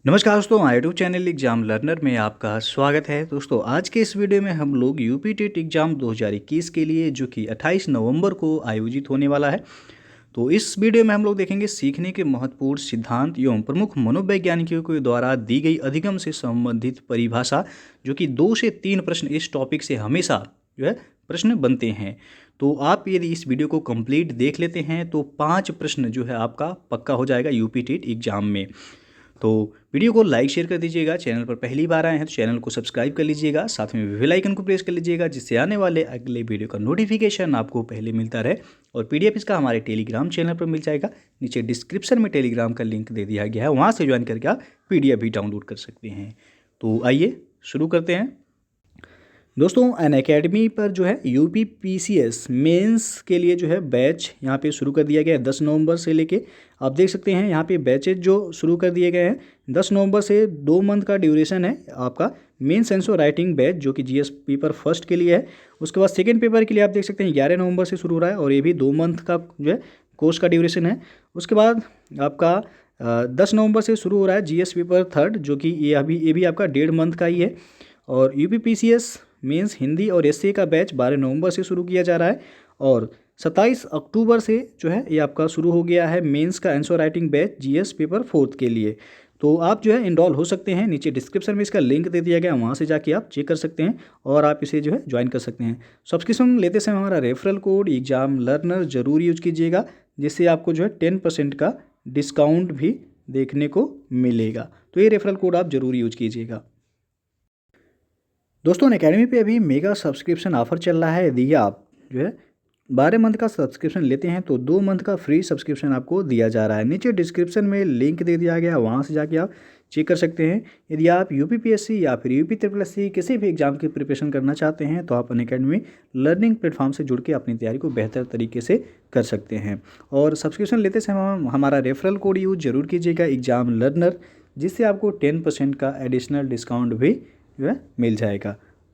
नमस्कार दोस्तों, YouTube channel exam learner में आपका स्वागत है। दोस्तों आज के इस वीडियो में हम लोग यूपी टेट एग्जाम 2021 के लिए जो कि 28 नवंबर को आयोजित होने वाला है, तो इस वीडियो में हम लोग देखेंगे सीखने के महत्वपूर्ण सिद्धांत एवं प्रमुख मनोवैज्ञानिकों के द्वारा दी गई अधिगम से संबंधित परिभाषा, जो कि 2 से 3 प्रश्न इस टॉपिक से हमेशा जो है प्रश्न बनते हैं। तो आप यदि इस वीडियो को कंप्लीट देख लेते हैं तो 5 प्रश्न जो है आपका पक्का हो जाएगा यूपी टेट एग्जाम में। तो वीडियो को लाइक शेयर कर दीजिएगा। चैनल पर पहली बार आए हैं तो चैनल को सब्सक्राइब कर लीजिएगा, साथ में बेल आइकन को प्रेस कर लीजिएगा, जिससे आने वाले अगले वीडियो का नोटिफिकेशन आपको पहले मिलता रहे। और पीडीएफ इसका हमारे टेलीग्राम चैनल पर मिल जाएगा। नीचे डिस्क्रिप्शन में टेलीग्राम का लिंक दे दिया गया है, वहाँ से ज्वाइन करके आप पीडीएफ भी डाउनलोड कर सकते हैं। तो आइए शुरू करते हैं। दोस्तों अनअकैडमी पर जो है यूपी पीसीएस मेंस के लिए जो है बैच यहाँ पे शुरू कर दिया गया है 10 नवंबर से लेके। आप देख सकते हैं यहाँ पे बैचेज जो शुरू कर दिए गए हैं 10 नवंबर से 2 मंथ का ड्यूरेशन है आपका मेन सेंसो राइटिंग बैच, जो कि जीएस पेपर फर्स्ट के लिए है। उसके बाद सेकेंड पेपर के लिए आप देख सकते हैं 11 नवंबर से शुरू हो रहा है और ये भी 2 मंथ का जो है कोर्स का ड्यूरेशन है। उसके बाद आपका 10 नवंबर से शुरू हो रहा है जीएस पेपर थर्ड, जो कि ये भी आपका 1.5 मंथ का ही है। और यूपी पीसीएस मेंस हिंदी और एसए का बैच 12 नवंबर से शुरू किया जा रहा है और 27 अक्टूबर से जो है ये आपका शुरू हो गया है मेंस का answer writing batch GS paper fourth के लिए। तो आप जो है इनरोल हो सकते हैं, नीचे डिस्क्रिप्शन में इसका लिंक दे दिया गया है, वहाँ से जाके आप चेक कर सकते हैं और आप इसे जो है ज्वाइन कर सकते हैं। सब्सक्रिप्शन लेते समय हमारा रेफरल कोड एग्जाम लर्नर जरूर यूज कीजिएगा, जिससे आपको जो है 10% का डिस्काउंट भी देखने को मिलेगा। तो ये रेफरल कोड आप जरूर यूज कीजिएगा। दोस्तों अनअकैडमी पे अभी मेगा सब्सक्रिप्शन ऑफर चल रहा है। यदि आप जो है 12 मंथ का सब्सक्रिप्शन लेते हैं तो 2 मंथ का फ्री सब्सक्रिप्शन आपको दिया जा रहा है। नीचे डिस्क्रिप्शन में लिंक दे दिया गया है, वहाँ से जाके आप चेक कर सकते हैं। यदि आप यूपीपीएससी या फिर यूपी ट्रिपल एससी किसी भी एग्जाम की प्रिपरेशन करना चाहते हैं तो आप अनअकैडमी लर्निंग प्लेटफॉर्म से जुड़ के अपनी तैयारी को बेहतर तरीके से कर सकते हैं। और सब्सक्रिप्शन लेते समय हमारा रेफरल कोड यूज जरूर कीजिएगा एग्जाम लर्नर, जिससे आपको 10% का एडिशनल डिस्काउंट भी जो है मिल जाएगा।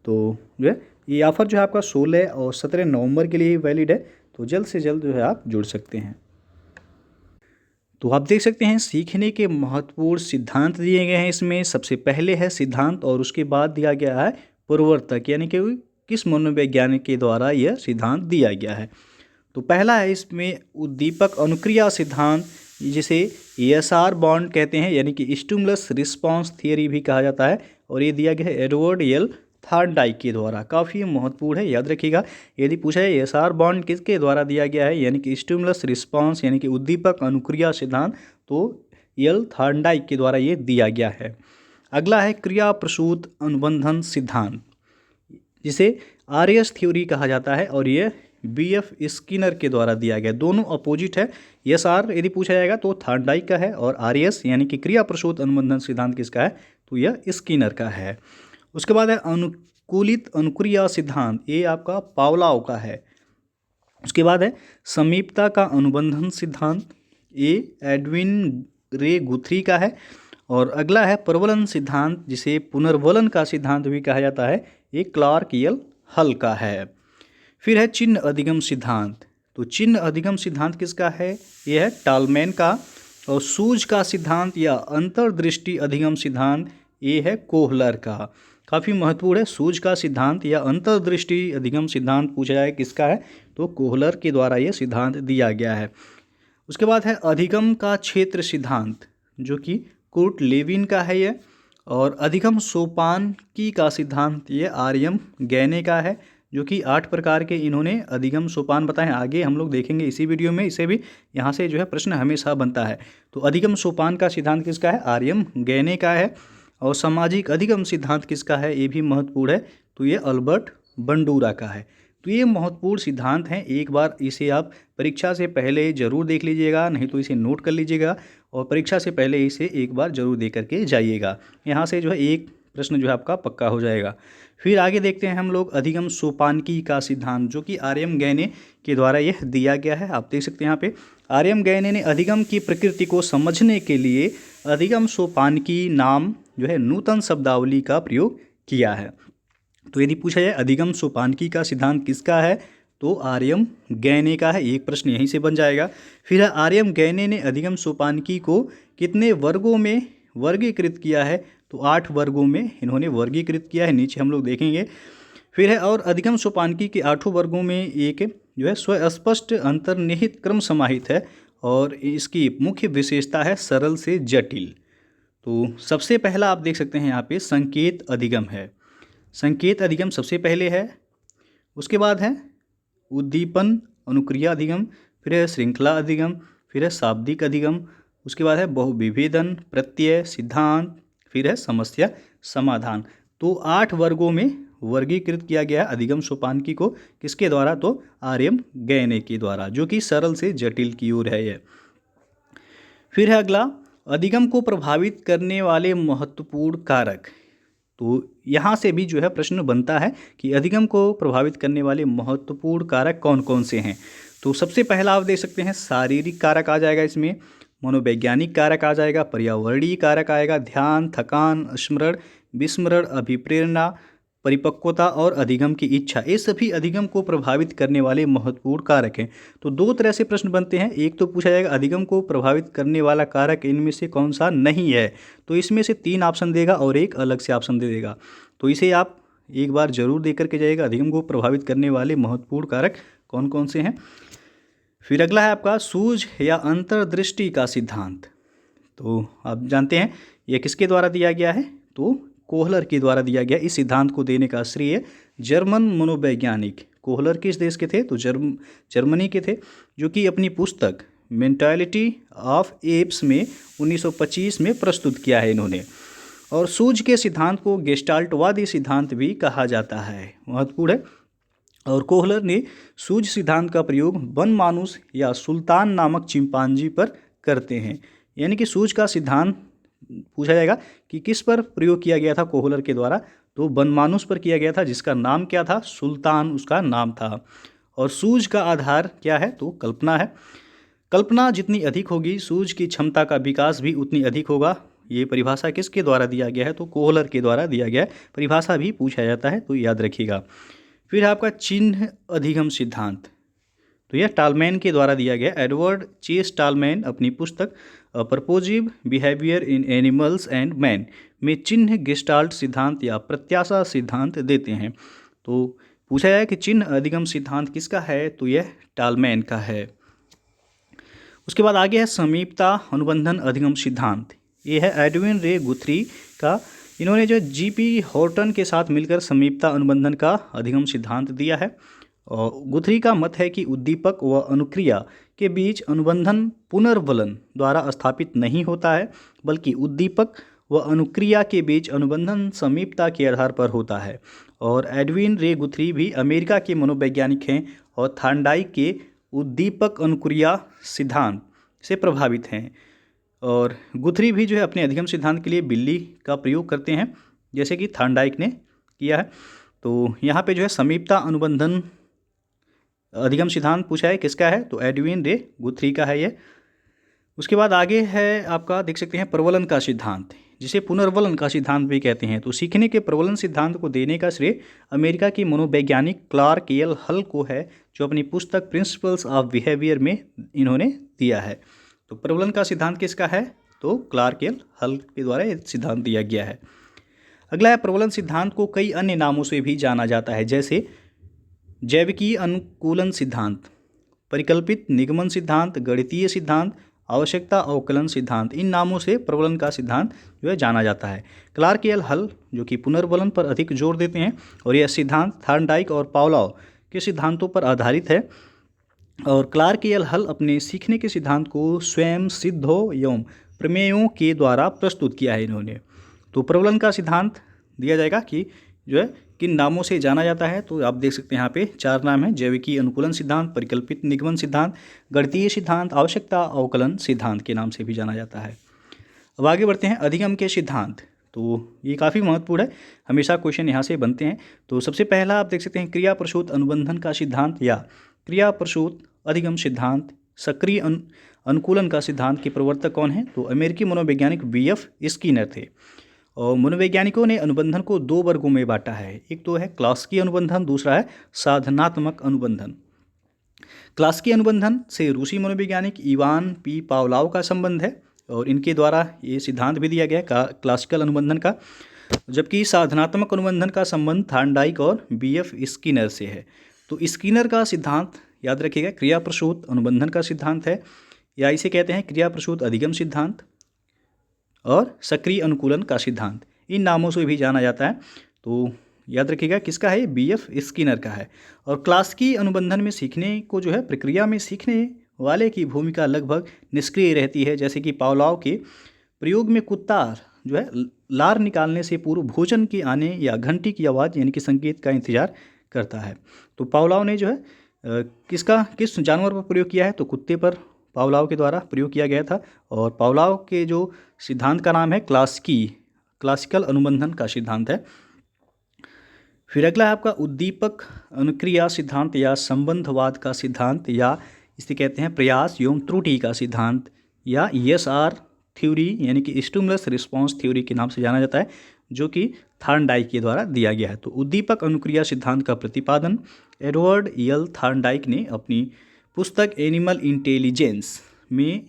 तो जो है ये ऑफ़र जो है आपका 16 और 17 नवंबर के लिए ही वैलिड है, तो जल्द से जल्द जो है आप जुड़ सकते हैं। तो आप देख सकते हैं सीखने के महत्वपूर्ण सिद्धांत दिए गए हैं। इसमें सबसे पहले है सिद्धांत और उसके बाद दिया गया है प्रवर्तक, यानी कि किस मनोवैज्ञानिक के द्वारा यह सिद्धांत दिया गया है। तो पहला है इसमें उद्दीपक अनुक्रिया सिद्धांत, जिसे एएसआर बॉन्ड कहते हैं, यानी कि स्टिमुलस रिस्पांस थियरी भी कहा जाता है। और ये दिया गया है एडवर्ड एल थॉर्नडाइक के द्वारा। काफ़ी महत्वपूर्ण है, याद रखिएगा। यदि पूछा है एएसआर बॉन्ड किसके द्वारा दिया गया है, यानी कि स्टिमुलस रिस्पांस यानी कि उद्दीपक अनुक्रिया सिद्धांत, तो एल थॉर्नडाइक के द्वारा ये दिया गया है। अगला है क्रिया प्रसूत अनुबंधन सिद्धांत, जिसे आरएस थ्योरी कहा जाता है और ये बीएफ स्किनर के द्वारा दिया गया। दोनों अपोजिट है। एस आर यदि पूछा जाएगा तो थॉर्नडाइक का है और आरएस यानी कि क्रिया प्रसूत अनुबंधन सिद्धांत किसका है, तो यह स्किनर का है। उसके बाद है अनुकूलित अनुक्रिया सिद्धांत, ये आपका पावलाव का है। उसके बाद है समीपता का अनुबंधन सिद्धांत, ये एडविन रे गुथरी का है। और अगला है प्रबलन सिद्धांत, जिसे पुनर्वलन का सिद्धांत भी कहा जाता है, ये क्लार्क एल हल का है। फिर है चिन्ह अधिगम सिद्धांत, तो चिन्ह अधिगम सिद्धांत किसका है, यह है टालमैन का। और सूझ का सिद्धांत या अंतर्दृष्टि अधिगम सिद्धांत, ये है कोहलर का। काफ़ी महत्वपूर्ण है। सूझ का सिद्धांत या अंतर्दृष्टि अधिगम सिद्धांत पूछा जाए किसका है, तो कोहलर के द्वारा यह सिद्धांत दिया गया है। उसके बाद है अधिगम का क्षेत्र सिद्धांत, जो कि कुर्ट लेविन का है ये। और अधिगम सोपानकी का सिद्धांत ये आर्यम गैने का है, जो कि 8 प्रकार के इन्होंने अधिगम सोपान बताए हैं। आगे हम लोग देखेंगे इसी वीडियो में, इसे भी यहाँ से जो है प्रश्न हमेशा बनता है। तो अधिगम सोपान का सिद्धांत किसका है, आर्यम गैने का है। और सामाजिक अधिगम सिद्धांत किसका है, ये भी महत्वपूर्ण है, तो ये अल्बर्ट बंडूरा का है। तो ये महत्वपूर्ण सिद्धांत हैं। एक बार इसे आप परीक्षा से पहले ज़रूर देख लीजिएगा, नहीं तो इसे नोट कर लीजिएगा और परीक्षा से पहले इसे एक बार ज़रूर दे करके जाइएगा। यहाँ से जो है एक प्रश्न जो है आपका पक्का हो जाएगा। फिर आगे देखते हैं हम लोग अधिगम सोपानकी का सिद्धांत, जो कि आर्यम गैने के द्वारा यह दिया गया है। आप देख सकते हैं यहाँ पे आर्यम गैने ने अधिगम की प्रकृति को समझने के लिए अधिगम सोपानकी नाम जो है नूतन शब्दावली का प्रयोग किया है। तो यदि पूछा जाए अधिगम सोपानकी का सिद्धांत किसका है, तो आर्यम गैने का है। एक प्रश्न यहीं से बन जाएगा। फिर है आर्यम गैने ने अधिगम सोपानकी को कितने वर्गों में वर्गीकृत किया है, तो 8 वर्गों में इन्होंने वर्गीकृत किया है, नीचे हम लोग देखेंगे। फिर है और अधिगम सोपानकी के 8 वर्गों में एक जो है स्वस्पष्ट अंतर्निहित क्रम समाहित है और इसकी मुख्य विशेषता है सरल से जटिल। तो सबसे पहला आप देख सकते हैं यहाँ पे संकेत अधिगम है। संकेत अधिगम सबसे पहले है, उसके बाद है उद्दीपन अनुक्रिया अधिगम, फिर है श्रृंखला अधिगम, फिर है शाब्दिक अधिगम, उसके बाद है बहुविभेदन प्रत्यय सिद्धांत, फिर है समस्या समाधान। तो 8 वर्गों में वर्गीकृत किया गया अधिगम सोपानकी को, किसके द्वारा? तो आर्यम गैने के द्वारा, जो कि सरल से जटिल की ओर है यह। फिर है अगला, अधिगम को प्रभावित करने वाले महत्वपूर्ण कारक। तो यहाँ से भी जो है प्रश्न बनता है कि अधिगम को प्रभावित करने वाले महत्वपूर्ण कारक कौन कौन से हैं। तो सबसे पहला आप देख सकते हैं शारीरिक कारक आ जाएगा इसमें, मनोवैज्ञानिक कारक आ जाएगा, पर्यावरणीय कारक आएगा, ध्यान, थकान, स्मरण, विस्मरण, अभिप्रेरणा, परिपक्वता और अधिगम की इच्छा, ये सभी अधिगम को प्रभावित करने वाले महत्वपूर्ण कारक हैं। तो 2 तरह से प्रश्न बनते हैं, एक तो पूछा जाएगा अधिगम को प्रभावित करने वाला कारक इनमें से कौन सा नहीं है, तो इसमें से 3 ऑप्शन देगा और एक अलग से ऑप्शन दे देगा। तो इसे आप एक बार जरूर दे करके जाइएगा, अधिगम को प्रभावित करने वाले महत्वपूर्ण कारक कौन कौन से हैं। फिर अगला है आपका सूझ या अंतर्दृष्टि का सिद्धांत। तो आप जानते हैं यह किसके द्वारा दिया गया है? तो कोहलर के द्वारा दिया गया। इस सिद्धांत को देने का श्रेय जर्मन मनोवैज्ञानिक कोहलर किस देश के थे? तो जर्मनी के थे, जो कि अपनी पुस्तक मेंटालिटी ऑफ एप्स में 1925 में प्रस्तुत किया है इन्होंने। और सूझ के सिद्धांत को गेस्टाल्टवादी सिद्धांत भी कहा जाता है, महत्वपूर्ण है। और कोहलर ने सूझ सिद्धांत का प्रयोग बनमानुस या सुल्तान नामक चिंपांजी पर करते हैं। यानी कि सूझ का सिद्धांत पूछा जाएगा कि किस पर प्रयोग किया गया था कोहलर के द्वारा, तो बनमानुस पर किया गया था, जिसका नाम क्या था? सुल्तान उसका नाम था। और सूझ का आधार क्या है? तो कल्पना है। कल्पना जितनी अधिक होगी सूझ की क्षमता का विकास भी उतनी अधिक होगा। ये परिभाषा किसके द्वारा दिया गया है? तो कोहलर के द्वारा दिया गया है। परिभाषा भी पूछा जाता है, तो याद रखिएगा। फिर आपका चिन्ह अधिगम सिद्धांत, तो यह टालमैन के द्वारा दिया गया। एडवर्ड चेस टालमैन अपनी पुस्तक purposive behaviour in animals and man में चिन्ह गेस्टाल्ट सिद्धांत या प्रत्याशा सिद्धांत देते हैं। तो पूछा जाए कि चिन्ह अधिगम सिद्धांत किसका है? तो यह टालमैन का है। उसके बाद आगे है समीपता अनुबंधन अधिगम सिद्धांत। ये है एडविन रे गुथ्री का। इन्होंने जो जीपी हॉर्टन के साथ मिलकर समीपता अनुबंधन का अधिगम सिद्धांत दिया है। और गुथ्री का मत है कि उद्दीपक व अनुक्रिया के बीच अनुबंधन पुनर्वलन द्वारा स्थापित नहीं होता है, बल्कि उद्दीपक व अनुक्रिया के बीच अनुबंधन समीपता के आधार पर होता है। और एडविन रे गुथ्री भी अमेरिका के मनोवैज्ञानिक हैं और थार्नडाइक के उद्दीपक अनुक्रिया सिद्धांत से प्रभावित हैं। और गुथ्री भी जो है अपने अधिगम सिद्धांत के लिए बिल्ली का प्रयोग करते हैं, जैसे कि थार्नडाइक ने किया है। तो यहाँ पे जो है समीपता अनुबंधन अधिगम सिद्धांत पूछा है किसका है? तो एडविन रे गुथ्री का है ये। उसके बाद आगे है आपका देख सकते हैं प्रवलन का सिद्धांत, जिसे पुनर्वलन का सिद्धांत भी कहते हैं। तो सीखने के प्रवलन सिद्धांत को देने का श्रेय अमेरिका की मनोवैज्ञानिक क्लार्क एल हल को है, जो अपनी पुस्तक प्रिंसिपल्स ऑफ बिहेवियर में इन्होंने दिया है। तो प्रवलन का सिद्धांत किसका है? तो क्लार्क एल हल के द्वारा ये सिद्धांत दिया गया है। अगला है प्रवलन सिद्धांत को कई अन्य नामों से भी जाना जाता है, जैसे जैविकीय अनुकूलन सिद्धांत, परिकल्पित निगमन सिद्धांत, गणितीय सिद्धांत, आवश्यकता अवकलन सिद्धांत। इन नामों से प्रवलन का सिद्धांत जो है जाना जाता है। क्लार्क एल हल जो कि पुनर्वलन पर अधिक जोर देते हैं, और यह सिद्धांत थार्नडाइक और पावलोव के सिद्धांतों पर आधारित है। और क्लार्क एल हल अपने सीखने के सिद्धांत को स्वयं सिद्धों एवं प्रमेयों के द्वारा प्रस्तुत किया है इन्होंने। तो प्रवलन का सिद्धांत दिया जाएगा कि जो है किन नामों से जाना जाता है। तो आप देख सकते हैं यहाँ पे 4 नाम हैं, जैविकीय अनुकूलन सिद्धांत, परिकल्पित निगमन सिद्धांत, गणितीय सिद्धांत, आवश्यकता अवकलन सिद्धांत के नाम से भी जाना जाता है। अब आगे बढ़ते हैं अधिगम के सिद्धांत। तो ये काफ़ी महत्वपूर्ण है, हमेशा क्वेश्चन यहाँ से बनते हैं। तो सबसे पहला आप देख सकते हैं क्रिया प्रसूत अनुबंधन का सिद्धांत या क्रिया प्रसूत अधिगम सिद्धांत। सक्रिय अनुकूलन का सिद्धांत के प्रवर्तक कौन है? तो अमेरिकी मनोवैज्ञानिक BF स्किनर थे। और मनोवैज्ञानिकों ने अनुबंधन को 2 वर्गों में बांटा है, एक तो है क्लासिकी अनुबंधन, दूसरा है साधनात्मक अनुबंधन। क्लासिकी अनुबंधन से रूसी मनोवैज्ञानिक इवान पी पावलोव का संबंध है, और इनके द्वारा ये सिद्धांत भी दिया गया है क्लासिकल अनुबंधन का। जबकि साधनात्मक अनुबंधन का संबंध थार्नडाइक और बीएफ स्किनर से है। तो स्किनर का सिद्धांत याद रखिएगा क्रिया प्रसूत अनुबंधन का सिद्धांत है, या इसे कहते हैं क्रिया प्रसूत अधिगम सिद्धांत और सक्रिय अनुकूलन का सिद्धांत, इन नामों से भी जाना जाता है। तो याद रखिएगा किसका है, बीएफ स्किनर का है। और क्लासिकी अनुबंधन में सीखने को जो है प्रक्रिया में सीखने वाले की भूमिका लगभग निष्क्रिय रहती है। जैसे कि पावलोव के प्रयोग में कुत्ता जो है लार निकालने से पूर्व भोजन के आने या घंटी की आवाज़ यानी कि संकेत का इंतजार करता है। तो पावलोव ने जो है किस जानवर पर प्रयोग किया है, तो कुत्ते पर पावलोव के द्वारा प्रयोग किया गया था। और पावलोव के जो सिद्धांत का नाम है क्लासिकल अनुबंधन का सिद्धांत है। फिर अगला है आपका उद्दीपक अनुक्रिया सिद्धांत या संबंधवाद का सिद्धांत, या इसे कहते हैं प्रयास एवं त्रुटि का सिद्धांत, या ESR थ्योरी यानी कि स्टिमुलस रिस्पॉन्स थ्योरी के नाम से जाना जाता है, जो कि थार्नडाइक के द्वारा दिया गया है। तो उद्दीपक अनुक्रिया सिद्धांत का प्रतिपादन एडवर्ड एल थार्नडाइक ने अपनी पुस्तक एनिमल इंटेलिजेंस में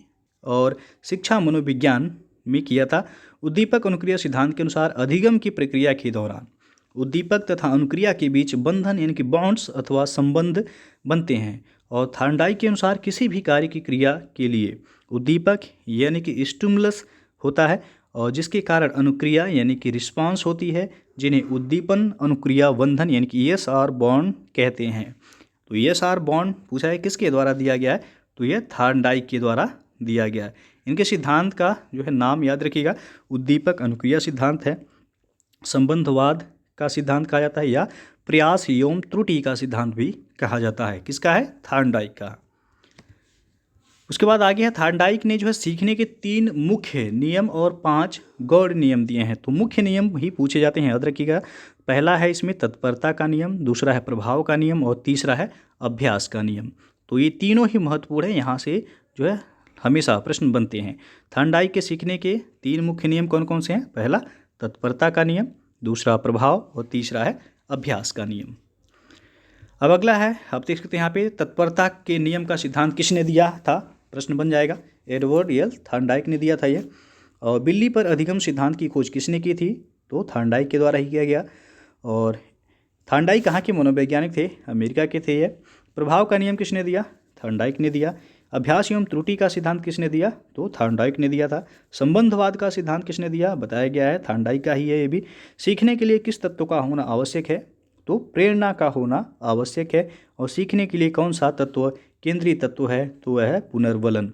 और शिक्षा मनोविज्ञान में किया था। उद्दीपक अनुक्रिया सिद्धांत के अनुसार अधिगम की प्रक्रिया के दौरान उद्दीपक तथा अनुक्रिया के बीच बंधन यानी कि बॉन्ड्स अथवा संबंध बनते हैं। और थार्नडाइक के अनुसार किसी भी कार्य की क्रिया के लिए उद्दीपक यानी कि स्टिमुलस होता है, और जिसके कारण अनुक्रिया यानी कि रिस्पांस होती है, जिन्हें उद्दीपन अनुक्रिया बंधन यानी कि ESR बॉन्ड कहते हैं। तो ESR बॉन्ड पूछा है किसके द्वारा दिया गया है, तो यह थार्नडाइक के द्वारा दिया गया है। इनके सिद्धांत का जो है नाम याद रखिएगा, उद्दीपक अनुक्रिया सिद्धांत है, संबंधवाद का सिद्धांत कहा जाता है, या प्रयास एवं त्रुटि का सिद्धांत भी कहा जाता है। किसका है, थार्नडाइक का। उसके बाद आगे है थार्नडाइक ने जो है सीखने के 3 मुख्य नियम और 5 गौड़ नियम दिए हैं। तो मुख्य नियम ही पूछे जाते हैं, याद रखिएगा। पहला है इसमें तत्परता का नियम, दूसरा है प्रभाव का नियम और तीसरा है अभ्यास का नियम। तो ये तीनों ही महत्वपूर्ण है, यहाँ से जो है हमेशा प्रश्न बनते हैं। थार्नडाइक के सीखने के 3 मुख्य नियम कौन कौन से हैं, पहला तत्परता का नियम, दूसरा प्रभाव और तीसरा है अभ्यास का नियम। अब अगला है, आप देख सकते हैं यहाँ पे तत्परता के नियम का सिद्धांत किसने दिया था, प्रश्न बन जाएगा। एडवर्ड एल थार्नडाइक ने दिया था ये। और बिल्ली पर अधिगम सिद्धांत की खोज किसने की थी, तो थार्नडाइक के द्वारा ही किया गया। और थार्नडाइक कहाँ के मनोवैज्ञानिक थे, अमेरिका के थे ये। प्रभाव का नियम किसने दिया, थार्नडाइक ने दिया। अभ्यास एवं त्रुटि का सिद्धांत किसने दिया, तो थार्नडाइक ने दिया था। संबंधवाद का सिद्धांत किसने दिया, बताया गया है थार्नडाइक का ही है ये भी। सीखने के लिए किस तत्व का होना आवश्यक है, तो प्रेरणा का होना आवश्यक है। और सीखने के लिए कौन सा तत्व केंद्रीय तत्व है, तो वह है पुनर्वलन।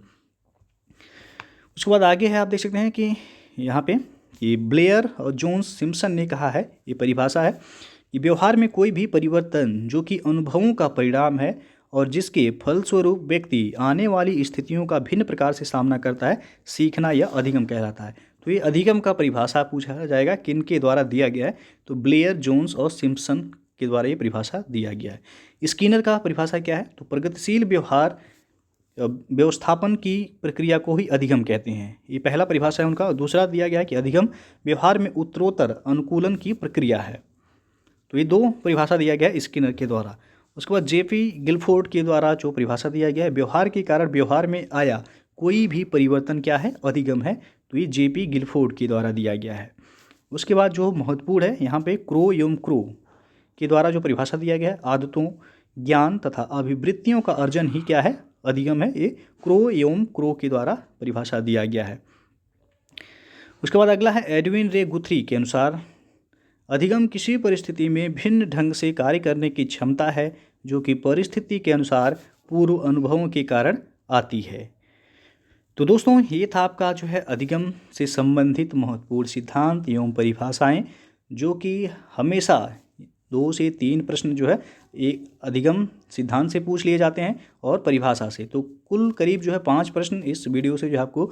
उसके बाद आगे है, आप देख सकते हैं कि यहाँ पे ये ब्लेयर और जोन्स सिम्पसन ने कहा है, ये परिभाषा है कि व्यवहार में कोई भी परिवर्तन जो कि अनुभवों का परिणाम है और जिसके फलस्वरूप व्यक्ति आने वाली स्थितियों का भिन्न प्रकार से सामना करता है, सीखना या अधिगम कहलाता है। तो ये अधिगम का परिभाषा पूछा जाएगा किन के द्वारा दिया गया है, तो ब्लेयर, जोन्स और सिम्पसन के द्वारा ये परिभाषा दिया गया है। स्किनर का परिभाषा क्या है, तो प्रगतिशील व्यवहार व्यवस्थापन की प्रक्रिया को ही अधिगम कहते हैं। ये पहला परिभाषा है उनका। दूसरा दिया गया है कि अधिगम व्यवहार में उत्तरोत्तर अनुकूलन की प्रक्रिया है। तो ये 2 परिभाषा दिया गया है स्किनर के द्वारा। उसके बाद JP गिलफोर्ड के द्वारा जो परिभाषा दिया गया है, व्यवहार के कारण व्यवहार में आया कोई भी परिवर्तन क्या है, अधिगम है। तो ये JP गिलफोर्ड के द्वारा दिया गया है। उसके बाद जो महत्वपूर्ण है यहाँ पे क्रो एवं क्रो के द्वारा जो परिभाषा दिया गया है, आदतों, ज्ञान तथा अभिवृत्तियों का अर्जन ही क्या है, अधिगम है। ये क्रो एवं क्रो के द्वारा परिभाषा दिया गया है। उसके बाद अगला है एडविन रे गुथरी के अनुसार अधिगम किसी परिस्थिति में भिन्न ढंग से कार्य करने की क्षमता है जो कि परिस्थिति के अनुसार पूर्व अनुभवों के कारण आती है। तो दोस्तों ये था आपका जो है अधिगम से संबंधित महत्वपूर्ण सिद्धांत एवं परिभाषाएं, जो कि हमेशा 2 से 3 प्रश्न जो है एक अधिगम सिद्धांत से पूछ लिए जाते हैं और परिभाषा से। तो कुल करीब जो है 5 प्रश्न इस वीडियो से जो आपको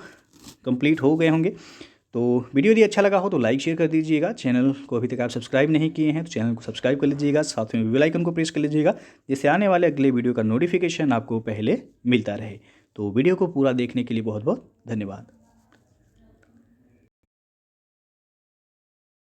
कंप्लीट हो गए होंगे। तो वीडियो यदि अच्छा लगा हो तो लाइक शेयर कर दीजिएगा। चैनल को अभी तक आप सब्सक्राइब नहीं किए हैं तो चैनल को सब्सक्राइब कर लीजिएगा, साथ में बेल आइकन को प्रेस कर लीजिएगा, जिससे आने वाले अगले वीडियो का नोटिफिकेशन आपको पहले मिलता रहे। तो वीडियो को पूरा देखने के लिए बहुत बहुत धन्यवाद।